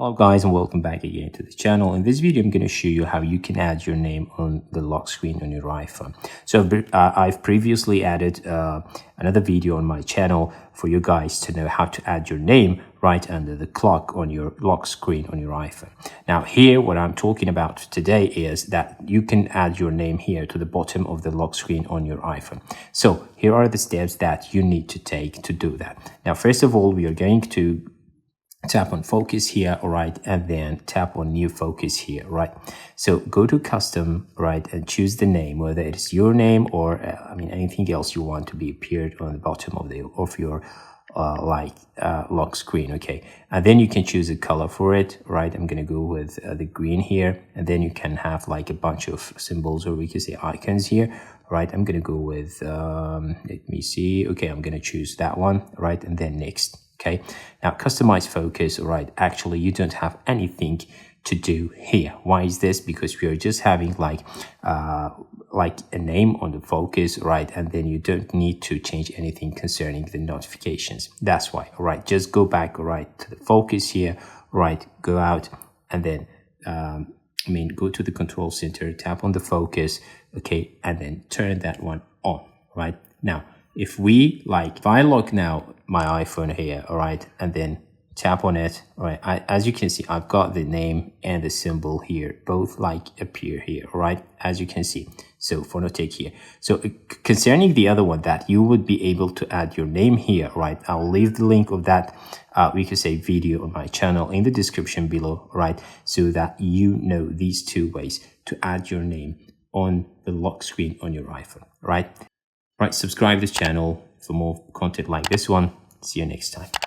Hello guys, and welcome back again to the channel. In this video I'm going to show you how you can add your name on the lock screen on your iPhone. So I've previously added another video on my channel for you guys to know how to add your name right under the clock on your lock screen on your iPhone. Now here what I'm talking about today is that you can add your name here to the bottom of the lock screen on your iPhone. So here are the steps that you need to take to do that. Now first of all, we are going to tap on focus here, all right, and then tap on new focus here, right? So go to custom, right, and choose the name, whether it's your name or anything else you want to be appeared on the bottom of your lock screen. Okay, and then you can choose a color for it, right? I'm gonna go with the green here, and then you can have like a bunch of symbols, or we can say icons here, right? I'm gonna go with let me see. Okay, I'm gonna choose that one, right, and then next. Okay, now customize focus, right? Actually, you don't have anything to do here. Why is this? Because we are just having like a name on the focus, right? And then you don't need to change anything concerning the notifications. That's why, all right? Just go back, all right, to the focus here, right? Go out and then go to the control center, tap on the focus, okay, and then turn that one on, right? Now, if I lock now my iPhone here, all right, and then tap on it, all right, as you can see, I've got the name and the symbol here, both appear here, all right, as you can see. So Phono here. So concerning the other one that you would be able to add your name here, right, I'll leave the link of that we could say video on my channel in the description below, right, so that you know these two ways to add your name on the lock screen on your iPhone, right? Right, subscribe this channel for more content like this one. See you next time.